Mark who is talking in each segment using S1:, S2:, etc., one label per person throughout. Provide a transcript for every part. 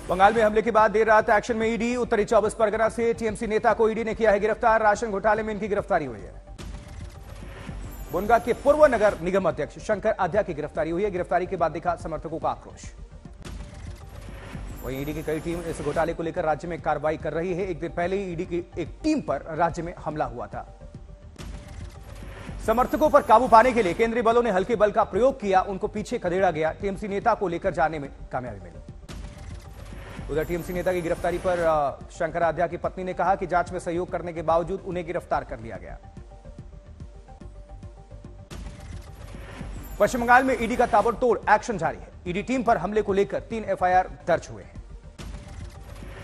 S1: बंगाल में हमले के बाद देर रात एक्शन में ईडी। उत्तरी 24 परगना से टीएमसी नेता को ईडी ने किया है गिरफ्तार। राशन घोटाले में इनकी गिरफ्तारी हुई है। बोनगा के पूर्व नगर निगम अध्यक्ष शंकर आध्या की गिरफ्तारी हुई है। गिरफ्तारी के बाद दिखा समर्थकों का आक्रोश। वहीं ईडी की कई टीम इस घोटाले को लेकर राज्य में कार्रवाई कर रही है। एक दिन पहले ही ईडी की एक टीम पर राज्य में हमला हुआ था। समर्थकों पर काबू पाने के लिए केंद्रीय बलों ने हल्के बल का प्रयोग किया। उनको पीछे खदेड़ा गया। टीएमसी नेता को लेकर जाने में कामयाबी मिली। उधर टीएमसी नेता की गिरफ्तारी पर शंकर आध्या की पत्नी ने कहा कि जांच में सहयोग करने के बावजूद उन्हें गिरफ्तार कर लिया गया। पश्चिम बंगाल में ईडी का ताबड़तोड़ एक्शन जारी है। ईडी टीम पर हमले को लेकर 3 एफआईआर दर्ज हुए हैं।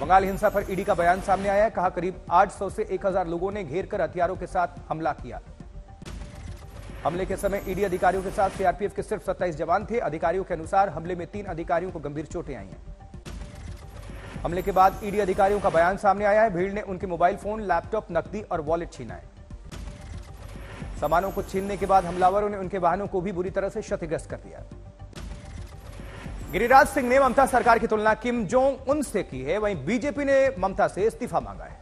S1: बंगाल हिंसा पर ईडी का बयान सामने आया है। कहा करीब 800 से 1000 लोगों ने घेरकर हथियारों के साथ हमला किया। हमले के समय ईडी अधिकारियों के साथ सीआरपीएफ के सिर्फ 27 जवान थे। अधिकारियों के अनुसार हमले में 3 अधिकारियों को गंभीर चोटें आई हैं। हमले के बाद ईडी अधिकारियों का बयान सामने आया है। भीड़ ने उनके मोबाइल फोन, लैपटॉप, नकदी और वॉलेट छीना है। सामानों को छीनने के बाद हमलावरों ने उनके वाहनों को भी बुरी तरह से क्षतिग्रस्त कर दिया। गिरिराज सिंह ने ममता सरकार की तुलना किम जोंग उन से की है। वहीं बीजेपी ने ममता से इस्तीफा मांगा है।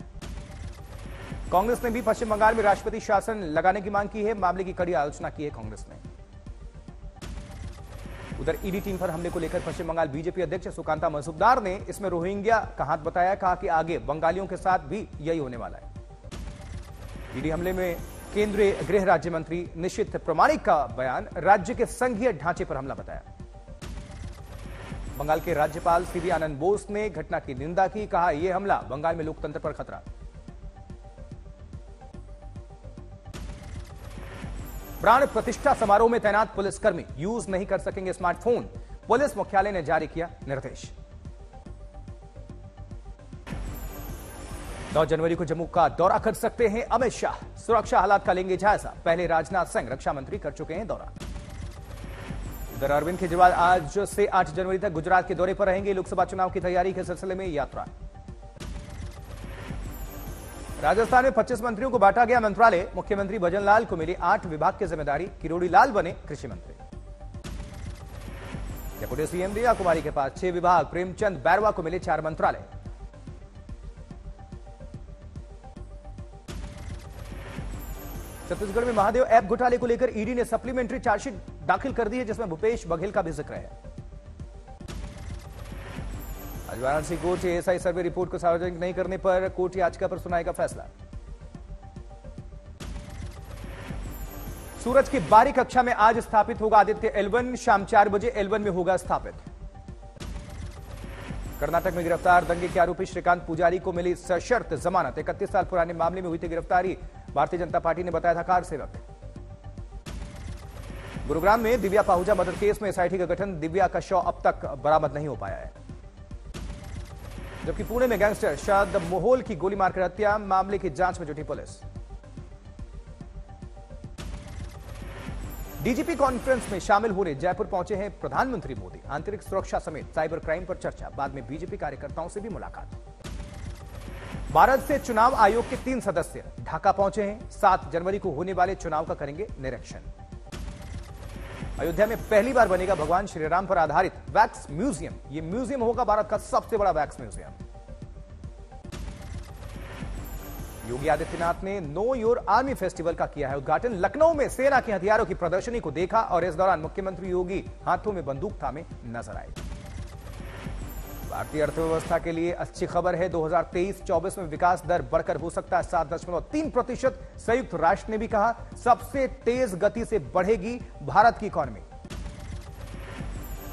S1: कांग्रेस ने भी पश्चिम बंगाल में राष्ट्रपति शासन लगाने की मांग की है। मामले की कड़ी आलोचना की है कांग्रेस ने। उधर ईडी टीम पर हमले को लेकर पश्चिम बंगाल बीजेपी अध्यक्ष सुकांता मजूमदार ने इसमें रोहिंग्या का हाथ बताया। कहा कि आगे बंगालियों के साथ भी यही होने वाला है। ईडी हमले में केंद्रीय गृह राज्य मंत्री निशित प्रमाणिक का बयान राज्य के संघीय ढांचे पर हमला बताया। बंगाल के राज्यपाल सीवी आनंद बोस ने घटना की निंदा की। कहा यह हमला बंगाल में लोकतंत्र पर खतरा। प्राण प्रतिष्ठा समारोह में तैनात पुलिसकर्मी यूज नहीं कर सकेंगे स्मार्टफोन। पुलिस मुख्यालय ने जारी किया निर्देश। 9 जनवरी को जम्मू का दौरा कर सकते हैं अमित शाह। सुरक्षा हालात का लेंगे जायजा। पहले राजनाथ सिंह रक्षा मंत्री कर चुके हैं दौरा। उधर अरविंद केजरीवाल आज से 8 जनवरी तक गुजरात के दौरे पर रहेंगे। लोकसभा चुनाव की तैयारी के सिलसिले में यात्रा। राजस्थान में 25 मंत्रियों को बांटा गया मंत्रालय। मुख्यमंत्री भजनलाल को मिली 8 विभाग की जिम्मेदारी। किरोड़ी लाल बने कृषि मंत्री। डेप्यूटी सीएम दिया कुमारी के पास 6 विभाग। प्रेमचंद बैरवा को मिले 4 मंत्रालय। छत्तीसगढ़ में महादेव ऐप घोटाले को लेकर ईडी ने सप्लीमेंट्री चार्जशीट दाखिल कर दी है, जिसमें भूपेश बघेल का भी जिक्र है। आज Varanasi court ASI survey report को सार्वजनिक नहीं करने पर कोर्ट याचिका पर सुनाएगा फैसला। सूरज की बारी कक्षा में आज स्थापित होगा आदित्य L1। शाम 4 बजे L1 में होगा स्थापित। कर्नाटक में गिरफ्तार दंगे के आरोपी श्रीकांत पुजारी को मिली सशर्त जमानत। 31 साल पुराने मामले में हुई थी गिरफ्तारी। भारतीय जनता पार्टी ने बताया था कार सेवक। गुरुग्राम में दिव्या पाहुजा मर्डर केस में एसआईटी का गठन। दिव्या का शव अब तक बरामद नहीं हो पाया है। जबकि पुणे में गैंगस्टर शाद मोहोल की गोली मारकर हत्या। मामले की जांच में जुटी पुलिस। डीजीपी कॉन्फ्रेंस में शामिल होने जयपुर पहुंचे हैं प्रधानमंत्री मोदी। आंतरिक सुरक्षा समेत साइबर क्राइम पर चर्चा। बाद में बीजेपी कार्यकर्ताओं से भी मुलाकात। भारत से चुनाव आयोग के 3 सदस्य ढाका पहुंचे हैं। 7 जनवरी को होने वाले चुनाव का करेंगे निरीक्षण। अयोध्या में पहली बार बनेगा भगवान श्रीराम पर आधारित वैक्स म्यूजियम। यह म्यूजियम होगा भारत का सबसे बड़ा वैक्स म्यूजियम। योगी आदित्यनाथ ने नो योर आर्मी फेस्टिवल का किया है उद्घाटन। लखनऊ में सेना के हथियारों की प्रदर्शनी को देखा और इस दौरान मुख्यमंत्री योगी हाथों में बंदूक थामे नजर आए। भारतीय अर्थव्यवस्था के लिए अच्छी खबर है। 2023-24 में विकास दर बढ़कर हो सकता है 7.3%। संयुक्त राष्ट्र ने भी कहा सबसे तेज गति से बढ़ेगी भारत की इकॉनमी।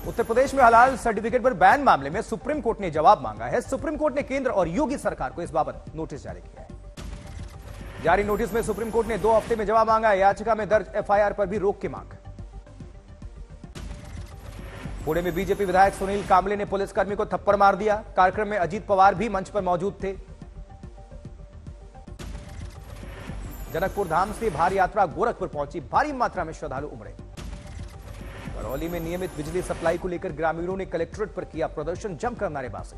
S1: उत्तर प्रदेश में हलाल सर्टिफिकेट पर बैन मामले में सुप्रीम कोर्ट ने जवाब मांगा है। सुप्रीम कोर्ट ने केंद्र और योगी सरकार को इस बाबत नोटिस जारी किया है। जारी नोटिस में सुप्रीम कोर्ट ने 2 हफ्ते में जवाब मांगा है। याचिका में दर्ज एफआईआर पर भी रोक की मांग। पुणे में बीजेपी विधायक सुनील कांबले ने पुलिसकर्मी को थप्पड़ मार दिया। कार्यक्रम में अजीत पवार भी मंच पर मौजूद थे। जनकपुर धाम से भारी यात्रा गोरखपुर पहुंची। भारी मात्रा में श्रद्धालु उमड़े। करौली में नियमित बिजली सप्लाई को लेकर ग्रामीणों ने कलेक्ट्रेट पर किया प्रदर्शन। जमकर नारेबाजी।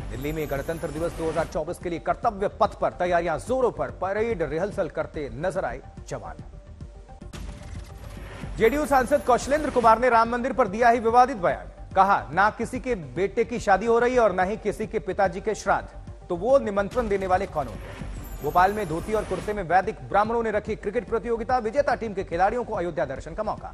S1: दिल्ली में गणतंत्र दिवस 2024 के लिए कर्तव्य पथ पर तैयारियां जोरों पर। परेड रिहर्सल करते नजर आए जवान। जेडीयू सांसद कौशलेंद्र कुमार ने राम मंदिर पर दिया ही विवादित बयान। कहा, ना किसी के बेटे की शादी हो रही है और ना ही किसी के पिताजी के श्राद्ध, तो वो निमंत्रण देने वाले कौन होते हैं। भोपाल में धोती और कुर्ते में वैदिक ब्राह्मणों ने रखी क्रिकेट प्रतियोगिता, विजेता टीम के खिलाड़ियों को अयोध्या दर्शन का मौका।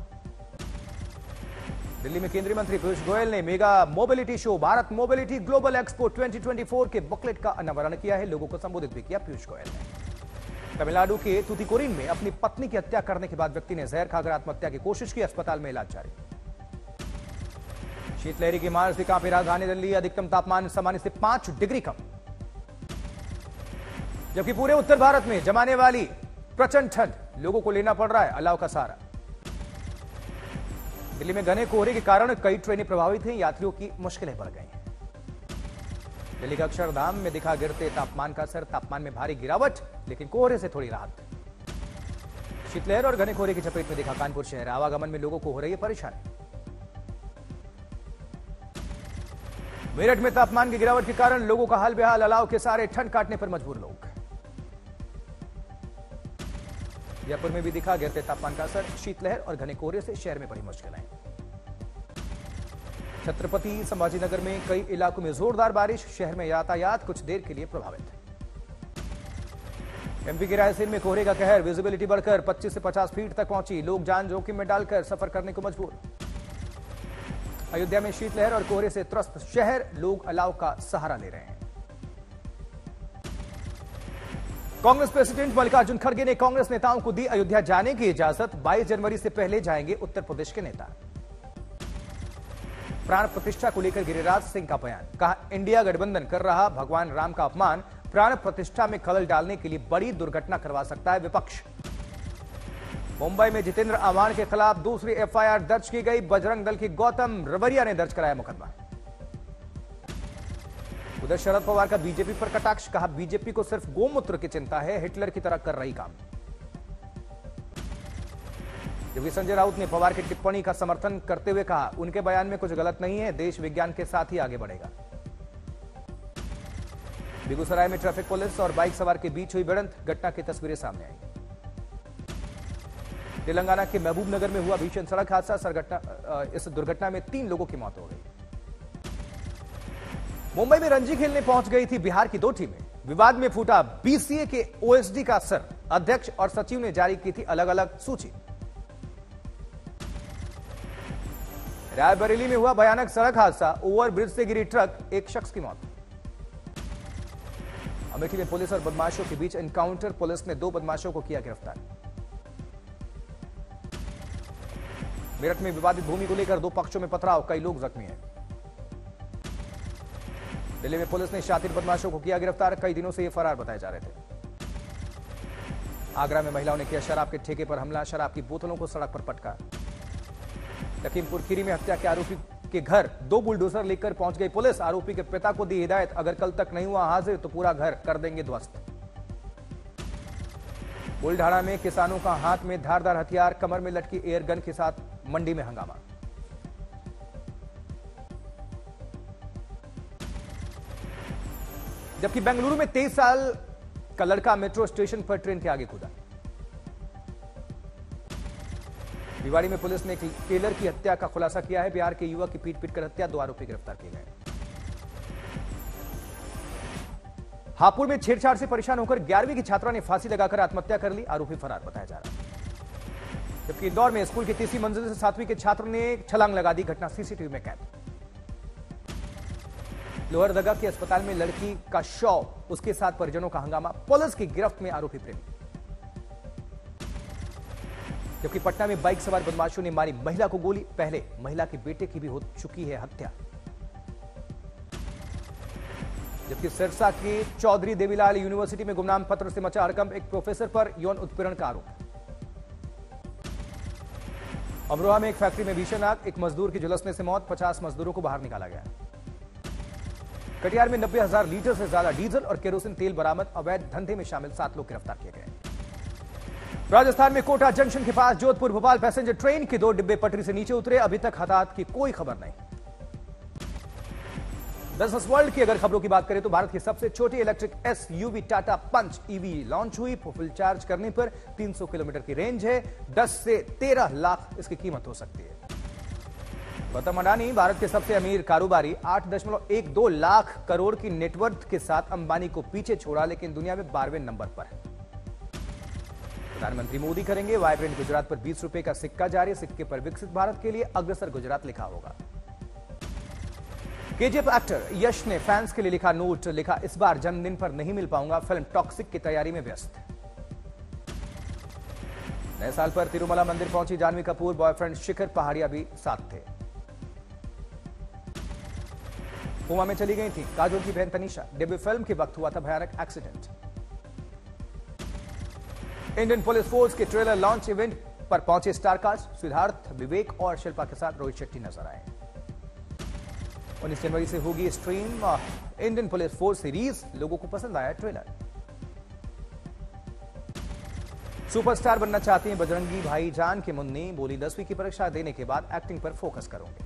S1: दिल्ली में केंद्रीय मंत्री पीयूष गोयल ने mega mobility show Bharat mobility global expo 2024 के बुकलेट का अनावरण किया है। लोगों को संबोधित भी किया पीयूष गोयल ने। तमिलनाडु के तुतिकोरिन में अपनी पत्नी की हत्या करने के बाद व्यक्ति ने जहर खाकर आत्महत्या की कोशिश की, अस्पताल में इलाज जारी। शीतलहरी की मार से कांपी राजधानी दिल्ली, अधिकतम तापमान सामान्य से 5 डिग्री कम, जबकि पूरे उत्तर भारत में जमाने वाली प्रचंड ठंड, लोगों को लेना पड़ रहा है अलाव का सहारा। दिल्ली में घने कोहरे के कारण कई ट्रेनें प्रभावित हैं, यात्रियों की मुश्किलें बढ़ गई हैं। दिल्ली के अक्षरधाम में दिखा गिरते तापमान का असर, तापमान में भारी गिरावट, लेकिन कोहरे से थोड़ी राहत। शीतलहर और घने कोहरे की चपेट में दिखा कानपुर शहर, आवागमन में लोगों को हो रही है परेशानी। मेरठ में तापमान की गिरावट के कारण लोगों का हाल बेहाल, अलाव के सारे ठंड काटने पर मजबूर लोग। जयपुर में भी दिखा गिरते तापमान का असर, शीतलहर और घने कोहरे से शहर में बड़ी मुश्किलें। छत्रपति संभाजीनगर में कई इलाकों में जोरदार बारिश, शहर में यातायात कुछ देर के लिए प्रभावित। एमपी के रायसेन में कोहरे का कहर, विजिबिलिटी बढ़कर 25 से 50 फीट तक पहुंची, लोग जान जोखिम में डालकर सफर करने को मजबूर। अयोध्या में शीतलहर और कोहरे से त्रस्त शहर, लोग अलाव का सहारा ले रहे हैं। कांग्रेस प्रेसिडेंट मल्लिकार्जुन खड़गे ने कांग्रेस नेताओं को दी अयोध्या जाने की इजाजत, 22 जनवरी से पहले जाएंगे उत्तर प्रदेश के नेता। प्राण प्रतिष्ठा को लेकर गिरिराज सिंह का बयान, कहा इंडिया गठबंधन कर रहा भगवान राम का अपमान, प्राण प्रतिष्ठा में खलल डालने के लिए बड़ी दुर्घटना करवा सकता है विपक्ष। मुंबई में जितेंद्र आव्हान के खिलाफ दूसरी एफआईआर दर्ज की गई, बजरंग दल की गौतम रवरिया ने दर्ज कराया मुकदमा। उधर शरद पवार का बीजेपी पर कटाक्ष, कहा बीजेपी को सिर्फ गोमूत्र की चिंता है, हिटलर की तरह कर रही काम। जबकि संजय राउत ने पवार की टिप्पणी का समर्थन करते हुए कहा उनके बयान में कुछ गलत नहीं है, देश विज्ञान के साथ ही आगे बढ़ेगा। बेगूसराय में ट्रैफिक पुलिस और बाइक सवार के बीच हुई भिड़ंत, घटना की तस्वीरें सामने आई। तेलंगाना के महबूब नगर में हुआ भीषण सड़क हादसा, इस दुर्घटना में 3 लोगों की मौत हो गई। मुंबई में रणजी खेलने पहुंच गई थी बिहार की 2 टीमें, विवाद में फूटा बीसीए के ओएसडी का असर, अध्यक्ष और सचिव ने जारी की थी अलग अलग सूची। रायबरेली में हुआ भयानक सड़क हादसा, ओवरब्रिज से गिरी ट्रक, 1 शख्स की मौत। अमेठी में पुलिस और बदमाशों के बीच एनकाउंटर, पुलिस ने 2 बदमाशों को किया गिरफ्तार। मेरठ में विवादित भूमि को लेकर 2 पक्षों में पथराव, कई लोग जख्मी हैं। दिल्ली में पुलिस ने शातिर बदमाशों को किया गिरफ्तार, कई दिनों से ये फरार बताए जा रहे थे। आगरा में महिलाओं ने किया शराब के ठेके पर हमला, शराब की बोतलों को सड़क पर पटका। लखीमपुर खीरी में हत्या के आरोपी के घर 2 बुलडोजर लेकर पहुंच गई पुलिस, आरोपी के पिता को दी हिदायत, अगर कल तक नहीं हुआ हाजिर तो पूरा घर कर देंगे ध्वस्त। बुलढाणा में किसानों का हाथ में धारदार हथियार, कमर में लटकी एयरगन के साथ मंडी में हंगामा। जबकि बेंगलुरु में 23 साल का लड़का मेट्रो स्टेशन पर ट्रेन के आगे कूदा। भिवाड़ी में पुलिस ने एक टेलर की हत्या का खुलासा किया है, बिहार के युवक की पीट कर हत्या, 2 आरोपी गिरफ्तार किए गए। हापुड़ में छेड़छाड़ से परेशान होकर 11वीं की छात्रा ने फांसी लगाकर आत्महत्या कर ली, आरोपी फरार बताया जा रहा है। जबकि इंदौर में स्कूल की 3री मंजिल से 7वीं के छात्र ने छलांग लगा दी, घटना सीसीटीवी में कैद। लोहरदगा के अस्पताल में लड़की का शव, उसके साथ परिजनों का हंगामा, पुलिस की गिरफ्त में आरोपी प्रेमी। जबकि पटना में बाइक सवार बदमाशों ने मारी महिला को गोली, पहले महिला के बेटे की भी हो चुकी है हत्या। जबकि सिरसा के चौधरी देवीलाल यूनिवर्सिटी में गुमनाम पत्र से मचा हड़कंप, एक प्रोफेसर पर यौन उत्पीड़न का आरोप। अमरोहा में एक फैक्ट्री में भीषण आग, एक मजदूर की झुलसने से मौत, 50 मजदूरों को बाहर निकाला गया। कटिहार में 90,000 लीटर से ज्यादा डीजल और केरोसिन तेल बरामद, अवैध धंधे में शामिल 7 लोग गिरफ्तार किए गए। राजस्थान में कोटा जंक्शन के पास जोधपुर भोपाल पैसेंजर ट्रेन के 2 डिब्बे पटरी से नीचे उतरे, अभी तक हताहत की कोई खबर नहीं। बिजनेस वर्ल्ड की अगर खबरों की बात करें तो भारत की सबसे छोटी electric SUV Tata Punch EV launch हुई। फुल चार्ज करने पर 300 किलोमीटर की रेंज है। 10 से 13 लाख इसकी कीमत हो सकती है। गौतम अडानी भारत के सबसे अमीर कारोबारी 8.12 लाख करोड़ की नेटवर्थ के साथ अंबानी को पीछे छोड़ा, लेकिन दुनिया में 12वें नंबर पर है। प्रधानमंत्री मोदी करेंगे वाइब्रेंट गुजरात पर 20 रुपए का सिक्का जारी। सिक्के पर विकसित भारत के लिए अग्रसर गुजरात लिखा होगा। केजीएफ एक्टर यश ने फैंस के लिए लिखा नोट, लिखा इस बार जन्मदिन पर नहीं मिल पाऊंगा, फिल्म टॉक्सिक की तैयारी में व्यस्त। नए साल पर तिरुमला मंदिर पहुंची जानवी कपूर, बॉयफ्रेंड शिखर पहाड़िया भी साथ थे। कोमा में चली गई थी काजोल की बहन तनीषा, डेब्यू फिल्म के वक्त हुआ था भयानक एक्सीडेंट। इंडियन पुलिस फोर्स के ट्रेलर लॉन्च इवेंट पर पहुंचे स्टारकास्ट, सिद्धार्थ, विवेक और शिल्पा के साथ रोहित शेट्टी नजर आए। 19 जनवरी से होगी stream Indian police force series, लोगों को पसंद आया ट्रेलर। सुपरस्टार बनना चाहती हैं बजरंगी भाईजान की मुन्नी, बोली 10वीं की परीक्षा देने के बाद एक्टिंग पर फोकस करूंगी।